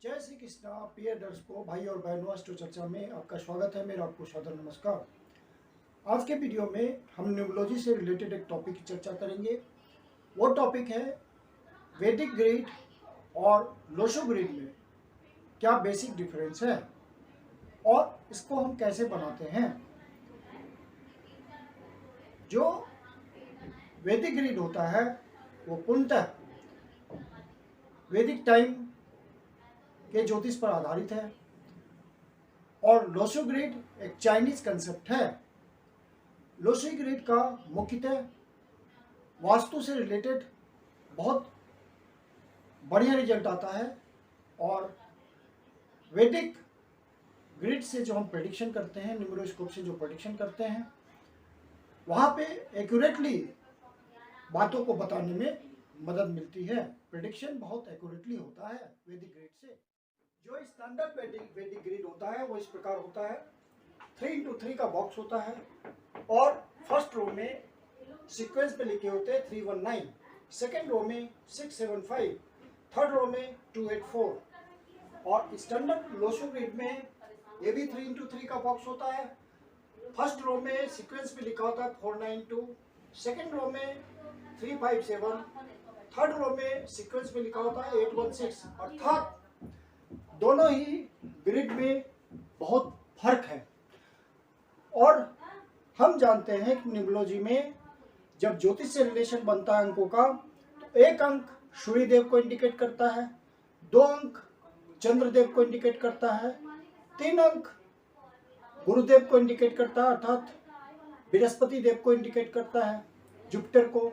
जय श्री कृष्णा प्रिय दर्शकों, भाई और बहनों, अष्टो चर्चा में आपका स्वागत है। मेरा आपको सादर नमस्कार। आज के वीडियो में हम न्यूमरोलॉजी से रिलेटेड एक टॉपिक की चर्चा करेंगे। वो टॉपिक है वैदिक ग्रिड और लोशो ग्रिड में क्या बेसिक डिफरेंस है और इसको हम कैसे बनाते हैं। जो वैदिक ग्रिड होता है वो पूर्णतः वैदिक टाइम के ज्योतिष पर आधारित है और लोशो ग्रिड एक चाइनीज कंसेप्ट है। लोशो ग्रिड का मुख्यतः वास्तु से रिलेटेड बहुत बढ़िया रिजल्ट आता है और वैदिक ग्रिड से जो हम प्रेडिक्शन करते हैं, न्यूमरोस्कोप से जो प्रेडिक्शन करते हैं, वहाँ पे एक्यूरेटली बातों को बताने में मदद मिलती है। प्रेडिक्शन बहुत एक्यूरेटली होता है वैदिक ग्रिड से। जो स्टैंडर्ड वैदिक ग्रिड होता है वो इस प्रकार होता है। 3x3 का बॉक्स होता है और फर्स्ट रो में सीक्वेंस पे लिखे होते हैं 319, सेकेंड रो में 675, थर्ड रो में 284 और स्टैंडर्ड लोशो ग्रिड में ये भी 3x3 का बॉक्स होता है। फर्स्ट रो में सीक्वेंस पे लिखा होता है 492, सेकेंड रो में 357, थर्ड रो में सीक्वेंस पे लिखा होता है 816। अर्थात दोनों ही ग्रिड में बहुत फर्क है। और हम जानते हैं कि न्यूमरोलॉजी में जब ज्योतिष से रिलेशन बनता है अंकों का, तो एक अंक सूर्यदेव को इंडिकेट करता है, 2 अंक चंद्रदेव को इंडिकेट करता है, 3 अंक गुरुदेव को इंडिकेट करता है अर्थात बृहस्पति देव को इंडिकेट करता है, जुपिटर को।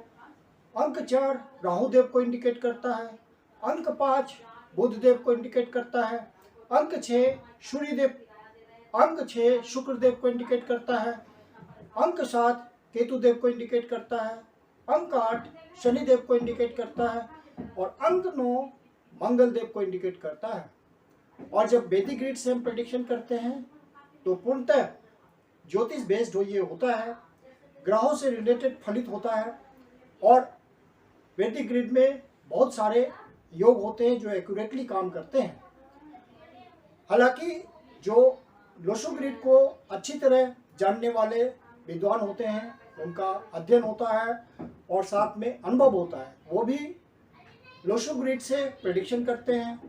अंक 4 राहु देव को इंडिकेट करता है, अंक 5 बुध देव को इंडिकेट करता है, अंक 6 सूर्यदेव, अंक 6 शुक्रदेव को इंडिकेट करता है, अंक 7 केतु देव को इंडिकेट करता है, अंक 8 शनिदेव को इंडिकेट करता है और अंक 9 मंगल देव को इंडिकेट करता है। और जब वैदिक ग्रिड से हम प्रेडिक्शन करते हैं तो पूर्णतः ज्योतिष बेस्ड ये होता है, ग्रहों से रिलेटेड फलित होता है और वैदिक ग्रिड में बहुत सारे योग होते हैं जो एक्यूरेटली काम करते हैं। हालांकि जो लोशो ग्रिड को अच्छी तरह जानने वाले विद्वान होते हैं, उनका अध्ययन होता है और साथ में अनुभव होता है, वो भी लोशो ग्रिड से प्रेडिक्शन करते हैं।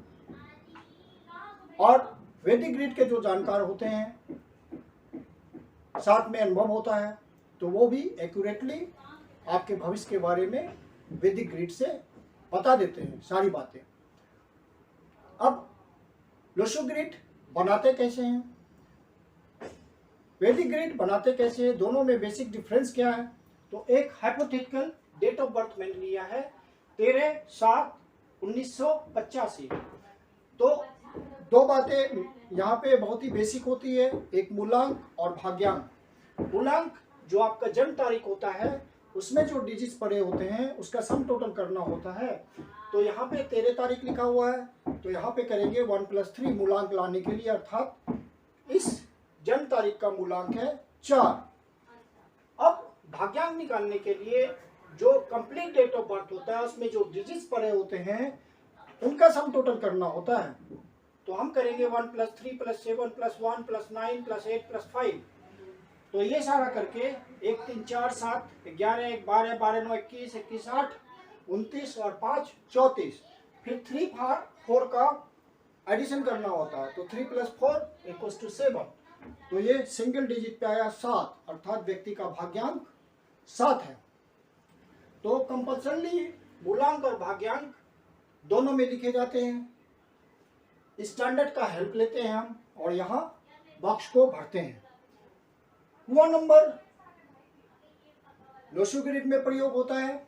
और वैदिक ग्रिड के जो जानकार होते हैं, साथ में अनुभव होता है, तो वो भी एक्यूरेटली आपके भविष्य के बारे में वैदिक ग्रिड से बता देते हैं सारी बातें। अब लोशो ग्रिड बनाते कैसे हैं, वैदिक ग्रिड बनाते कैसे हैं, दोनों में बेसिक डिफरेंस क्या है। तो एक हाइपोथेटिकल डेट ऑफ बर्थ मैंने लिया है 13/7/1985। तो दो बातें यहाँ पे बहुत ही बेसिक होती है, एक मूलांक और भाग्यांक। मूलांक जो आपका जन्म तारीख होता है, उसमें जो डिजिट्स पड़े होते हैं उसका सम टोटल करना होता है। तो यहाँ पे 13 तारीख लिखा हुआ है, तो यहाँ पे करेंगे 1+3 मूलांक लाने के लिए, अर्थात इस जन्म तारीख का मूलांक है 4। अब भाग्यांक निकालने के लिए जो कंप्लीट डेट ऑफ बर्थ होता है उसमें जो डिजिट्स पड़े होते हैं उनका सम टोटल करना होता है। तो हम करेंगे 1+3+7+1+9+8+5। तो ये सारा करके 1 3 4 7 11 1 12 12 9 21 21 8 29 और 5 34। फिर 3 4 का एडिशन करना होता है, तो 3 + 4 = 7। तो ये सिंगल डिजिट पे आया 7, अर्थात व्यक्ति का भाग्यांक 7 है। तो कंपल्सरली मूलांक और भाग्यांक दोनों में लिखे जाते हैं। स्टैंडर्ड का हेल्प लेते हैं हम और यहाँ बॉक्स को भरते हैं। कुआं नंबर लोशो ग्रिड में प्रयोग होता है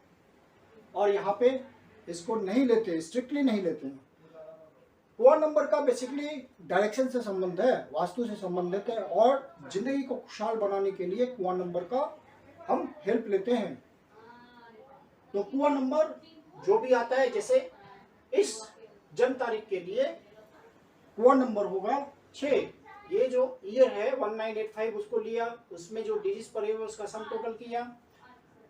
और यहाँ पे इसको नहीं लेते, स्ट्रिक्टली नहीं लेते हैं। कुआं नंबर का बेसिकली डायरेक्शन से संबंध है, वास्तु से संबंधित है और जिंदगी को खुशहाल बनाने के लिए कुआं नंबर का हम हेल्प लेते हैं। तो कुआं नंबर जो भी आता है, जैसे इस जन्म तारीख के लिए कुआं नंबर होगा 6। ये जो ईयर है 1985 उसको लिया, उसमें जो डिजिट्स पड़े हुए उसका सम टोटल किया,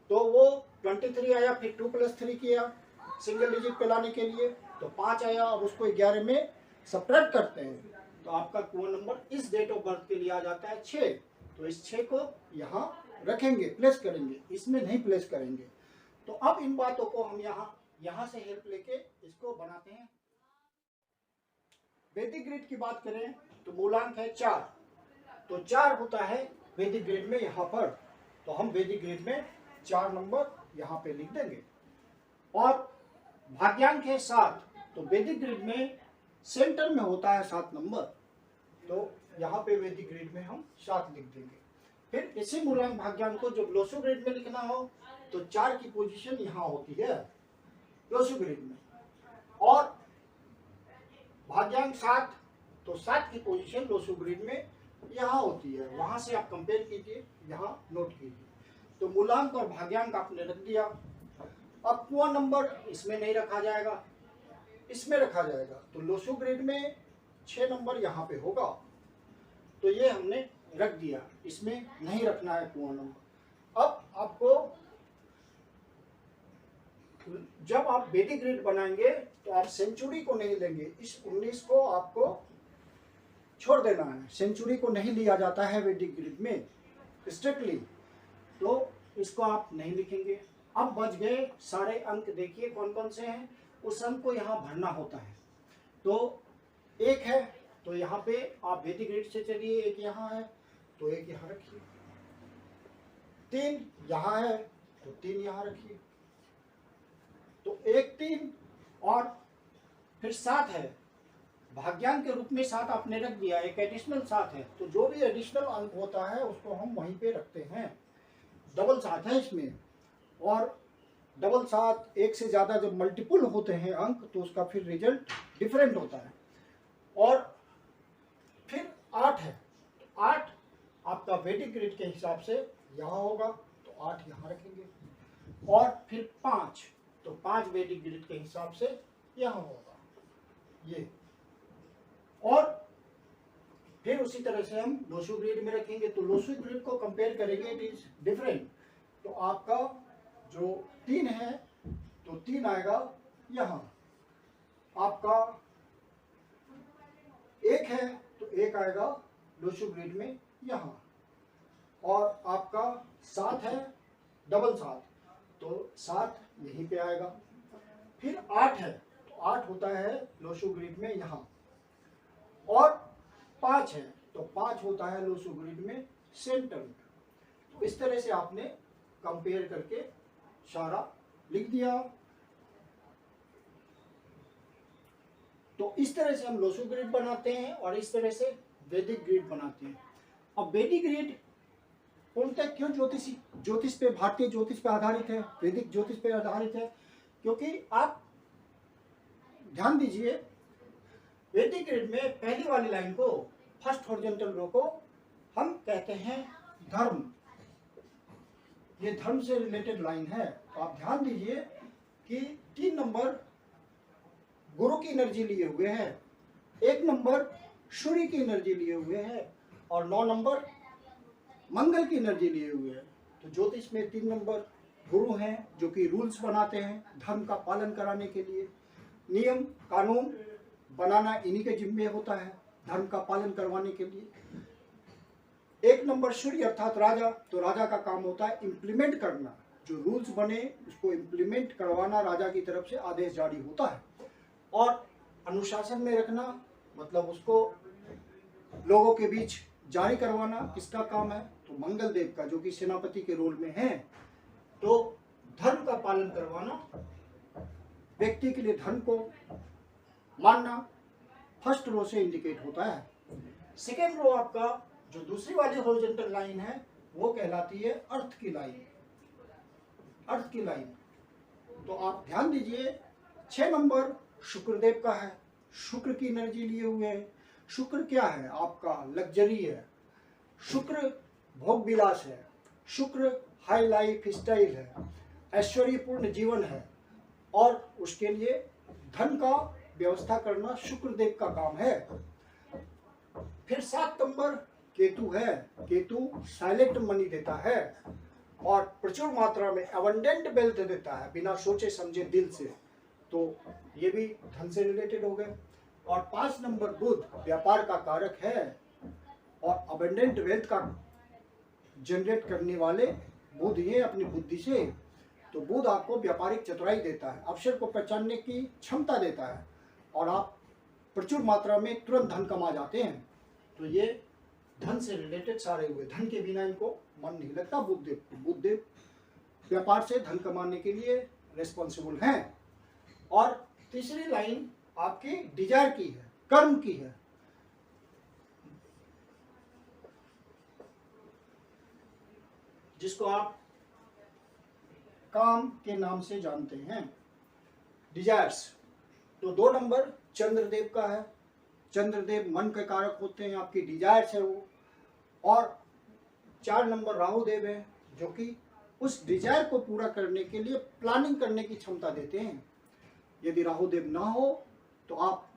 तो वो 23 आया। फिर 2+3 किया सिंगल डिजिट पे लाने के लिए, तो 5 आया। अब उसको 11 में सब्ट्रैक्ट करते हैं तो आपका कुआं नंबर इस डेट ऑफ बर्थ के लिए आ जाता है 6। तो इस 6 को यहाँ रखेंगे, प्लेस करेंगे, इसमें नहीं प्लेस करेंगे। तो अब इन बातों को हम यहाँ से हेल्प लेके इसको बनाते हैं। वैदिक ग्रिड की बात करें तो मूलांक है 4, तो 4 होता है वैदिक ग्रिड में यहाँ पर। तो हम वैदिक ग्रिड में 4 नंबर यहाँ पे लिख देंगे। और भाग्यांक है 7, तो वैदिक ग्रिड में सेंटर में होता है 7 नंबर, तो यहाँ पे वैदिक ग्रिड में हम 7 लिख देंगे। फिर इसी मूलांक भाग्यांक को जब लोसो ग्रिड में लिखना हो तो 4 की पोजीशन यहाँ होती है लोसो ग्रिड में, और भाग्यांक 7, तो 7 की पोजीशन लोसो ग्रिड में यहाँ होती है। वहां से आप कंपेयर कीजिए, यहाँ नोट कीजिए। तो मूलांक और भाग्यांक आपने रख दिया। अब कुआं नंबर इसमें नहीं रखा जाएगा, इसमें रखा जाएगा। तो लोसो ग्रिड में 6 नंबर यहाँ पे होगा, तो ये हमने रख दिया, इसमें नहीं रखना है कुआं नंबर। अब आपको जब आप वैदिक ग्रिड बनाएंगे तो आप सेंचुरी को नहीं लेंगे, इस 19 को आपको छोड़ देना है। सेंचुरी को नहीं लिया जाता है वैदिक ग्रिड में स्ट्रिक्टली, तो इसको आप नहीं लिखेंगे। अब बच गए सारे अंक, देखिए कौन कौन से हैं। उस अंक को यहाँ भरना होता है। तो 1 है, तो यहाँ पे आप वैदिक ग्रिड से चलिए, 1 यहाँ है तो 1 यहाँ रखिए। 3 यहाँ है तो 3 यहाँ रखिए। तो 1 3 और फिर 7 है, भाग्यांक के रूप में 7 आपने रख दिया, एक एडिशनल 7 है। तो जो भी एडिशनल अंक होता है उसको हम वहीं पे रखते हैं। डबल 7 है इसमें, और डबल 7 एक से ज़्यादा जब मल्टीपुल होते हैं अंक तो उसका फिर रिजल्ट डिफरेंट होता है। और फिर 8 है, तो 8 आपका वैदिक ग्रिड के हिसाब से यहाँ होगा, तो 8 यहाँ रखेंगे। और फिर 5, तो 5 वैदिक ग्रिड के हिसाब से यहाँ होगा ये। और फिर उसी तरह से हम लोसो ग्रिड में रखेंगे, तो लोसो ग्रिड को कंपेयर करेंगे, इट इज डिफरेंट। तो आपका जो 3 है तो 3 आएगा यहाँ, आपका 1 है तो 1 आएगा लोसो ग्रिड में यहाँ, और आपका 7 है डबल 7, तो 7 यहीं पे आएगा। फिर 8 है, तो 8 होता है लोसो ग्रिड में यहाँ, और 5 है तो 5 होता है लोसो ग्रिड में सेंटर में। तो इस तरह से आपने कंपेयर करके सारा लिख दिया। तो इस तरह से हम लोसो ग्रिड बनाते हैं और इस तरह से वैदिक ग्रिड बनाते हैं। अब वैदिक ग्रिड पूर्णतः क्यों ज्योतिष पे, भारतीय ज्योतिष पे आधारित है, वैदिक ज्योतिष पे आधारित है? क्योंकि आप ध्यान दीजिए, वैदिक ग्रिड में पहली वाली लाइन को, फर्स्ट हॉरिजॉन्टल रो को हम कहते हैं धर्म। ये धर्म से रिलेटेड लाइन है। तो आप ध्यान दीजिए कि 3 नंबर गुरु की एनर्जी लिए हुए हैं, 1 नंबर सूर्य की एनर्जी लिए हुए हैं, और 9 नंबर मंगल की एनर्जी लिए हुए हैं। तो ज्योतिष में 3 नंबर गुरु हैं जो कि रूल्स बनाते हैं धर्म का पालन कराने के लिए। नियम कानून बनाना इन्हीं के जिम्मे होता है धर्म का पालन करवाने के लिए। 1 नंबर सूर्य अर्थात राजा, तो राजा का काम होता है इम्प्लीमेंट करना, जो रूल्स बने उसको इम्प्लीमेंट करवाना, राजा की तरफ से आदेश जारी होता है। और अनुशासन में रखना मतलब उसको लोगों के बीच जारी करवाना किसका काम है? तो मंगल देव का, जो कि सेनापति के रोल में है। तो धर्म का पालन करवाना, व्यक्ति के लिए धर्म को मानना फर्स्ट रो से इंडिकेट होता है। सेकेंड रो आपका जो दूसरी वाली हॉरिजॉन्टल लाइन है वो कहलाती है अर्थ की लाइन, अर्थ की लाइन। तो आप ध्यान दीजिए 6 नंबर शुक्रदेव का है, शुक्र की एनर्जी लिए हुए हैं। शुक्र क्या है? आपका लग्जरी है, शुक्र भोग विलास है, शुक्र हाई लाइफ स्टाइल है, ऐश्वर्यपूर्ण जीवन है, और उसके लिए धन का व्यवस्था करना शुक्रदेव का काम है। फिर 7 नंबर केतु है, केतु साइलेंट मनी देता है और प्रचुर मात्रा में अबंडेंट वेल्थ देता है बिना सोचे समझे दिल से। तो ये भी धन से रिलेटेड हो गए। और 5 नंबर बुध व्यापार का कारक है और अबंडेंट वेल्थ का जनरेट करने वाले बुध ये अपनी बुद्धि से, तो बुध आपको व्यापारिक चतुराई देता है, अवसर को पहचानने की क्षमता देता है और आप प्रचुर मात्रा में तुरंत धन कमा जाते हैं। तो ये धन से रिलेटेड सारे हुए, धन के बिना इनको मन नहीं लगता। बुधदेव व्यापार से धन कमाने के लिए रेस्पॉन्सिबल हैं। और तीसरी लाइन आपकी डिजायर की है, कर्म की है। जिसको आप काम के नाम से जानते हैं, डिजायर्स। तो 2 नंबर चंद्रदेव का है, चंद्रदेव मन के कारक होते हैं, आपकी डिजायर्स है वो। और 4 नंबर राहुदेव है जो कि उस डिजायर को पूरा करने के लिए प्लानिंग करने की क्षमता देते हैं। यदि राहुदेव ना हो तो आप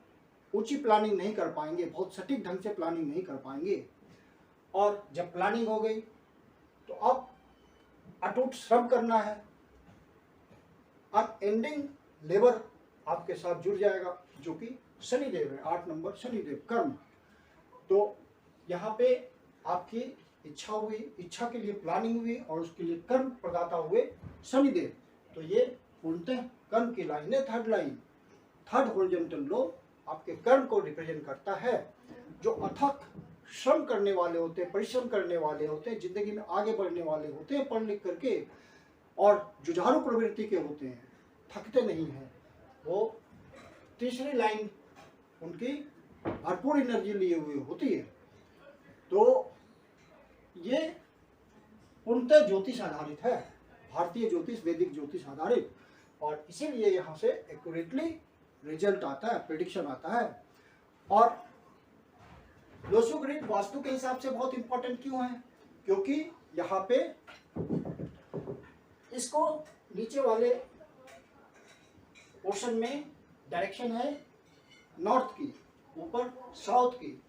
ऊंची प्लानिंग नहीं कर पाएंगे, बहुत सटीक ढंग से प्लानिंग नहीं कर पाएंगे। और जब प्लानिंग हो गई तो अब अटूट श्रम करना है, अनएंडिंग लेबर आपके साथ जुड़ जाएगा, जो कि शनिदेव है। 8 नंबर शनिदेव, कर्म। तो यहाँ पे आपकी इच्छा हुई, इच्छा के लिए प्लानिंग हुई और उसके लिए कर्म प्रदाता हुए शनिदेव। तो ये पूर्णतः कर्म की लाइन है। थर्ड लाइन, थर्ड हॉरिजॉन्टल लो आपके कर्म को रिप्रेजेंट करता है। जो अथक श्रम करने वाले होते हैं, परिश्रम करने वाले होते हैं, जिंदगी में आगे बढ़ने वाले होते हैं, पढ़ लिख करके और जुझारू प्रवृत्ति के होते हैं, थकते नहीं हैं, वो तीसरी लाइन उनकी भरपूर एनर्जी लिए हुए होती है। तो ये पूर्णतः ज्योतिष आधारित है, भारतीय ज्योतिष, वैदिक ज्योतिष आधारित, और इसीलिए यहाँ से एक्यूरेटली रिजल्ट आता है, प्रेडिक्शन आता है। और लोसो ग्रिड वास्तु के हिसाब से बहुत इंपॉर्टेंट क्यों है? क्योंकि यहाँ पे इसको नीचे वाले पोर्शन में डायरेक्शन है नॉर्थ की, ऊपर साउथ की,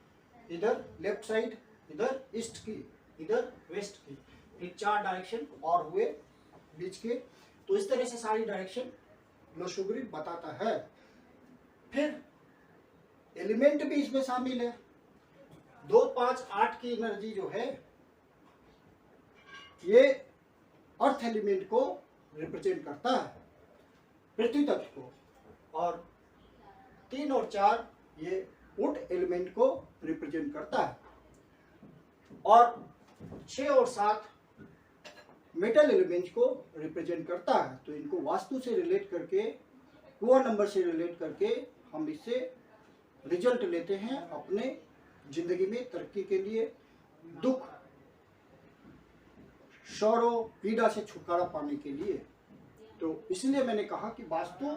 इधर लेफ्ट साइड, इधर ईस्ट की, इधर वेस्ट की, फिर 4 डायरेक्शन और हुए बीच के। तो इस तरह से सारी डायरेक्शन लोसो ग्रिड बताता है। फिर एलिमेंट भी इसमें शामिल है। 2, 5, 8 की एनर्जी जो है ये अर्थ एलिमेंट को रिप्रेजेंट करता है, पृथ्वी तत्व को, और 3 और 4 ये वुड एलिमेंट को रिप्रेजेंट करता है, और 6 और 7 मेटल एलिमेंट को रिप्रेजेंट करता है। तो इनको वास्तु से रिलेट करके, पुअर नंबर से रिलेट करके हम इससे रिजल्ट लेते हैं अपने जिंदगी में तरक्की के लिए, दुख, शौरों, पीड़ा से छुटकारा पाने के लिए। तो इसलिए मैंने कहा कि वास्तु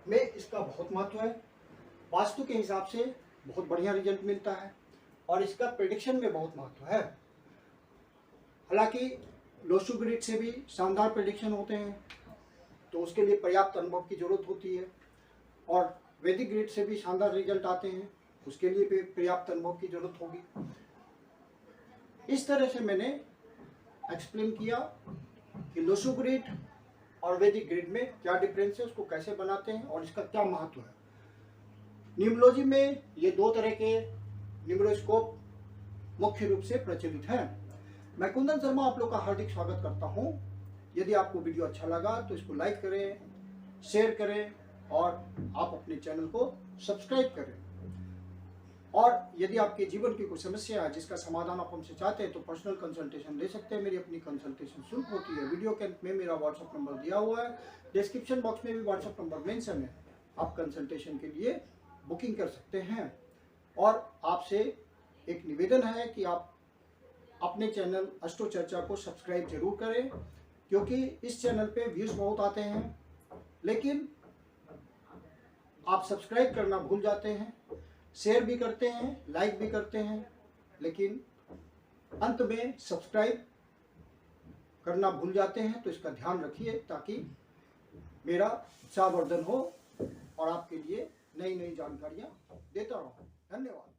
में इसका बहुत महत्व है। वास्तु के हिसाब से बहुत बढ़िया रिजल्ट मिलता है और इसका प्रेडिक्शन में बहुत महत्व है। हालांकि लोसो ग्रिड से भी शानदार प्रेडिक्शन होते हैं, तो उसके लिए पर्याप्त अनुभव की जरूरत होती है, और वैदिक ग्रिड से भी शानदार रिजल्ट आते हैं, उसके लिए भी पर्याप्त अनुभव की जरूरत होगी। इस तरह से मैंने एक्सप्लेन किया कि लोसो ग्रिड और वैदिक ग्रिड में क्या डिफरेंस है, उसको कैसे बनाते हैं और इसका क्या महत्व है। न्यूमरोलॉजी में ये 2 तरह के न्यूमरोस्कोप मुख्य रूप से प्रचलित हैं। मैं कुंदन शर्मा आप लोग का हार्दिक स्वागत करता हूं। यदि आपको वीडियो अच्छा लगा तो इसको लाइक करें, शेयर करें और आप अपने चैनल को सब्सक्राइब करें। और यदि आपके जीवन की कोई समस्या है जिसका समाधान आप हमसे चाहते हैं तो पर्सनल कंसल्टेशन ले सकते हैं। मेरी अपनी कंसल्टेशन शुल्क होती है। वीडियो के अंत में मेरा व्हाट्सएप नंबर दिया हुआ है, डिस्क्रिप्शन बॉक्स में भी व्हाट्सएप नंबर मेंशन है। आप कंसल्टेशन के लिए बुकिंग कर सकते हैं। और आपसे एक निवेदन है कि आप अपने चैनल अष्टो चर्चा को सब्सक्राइब जरूर करें, क्योंकि इस चैनल पे व्यूज बहुत आते हैं लेकिन आप सब्सक्राइब करना भूल जाते हैं, शेयर भी करते हैं, लाइक भी करते हैं, लेकिन अंत में सब्सक्राइब करना भूल जाते हैं। तो इसका ध्यान रखिए ताकि मेरा उत्साहवर्धन हो और आपके लिए नई नई जानकारियां देता रहूं। धन्यवाद।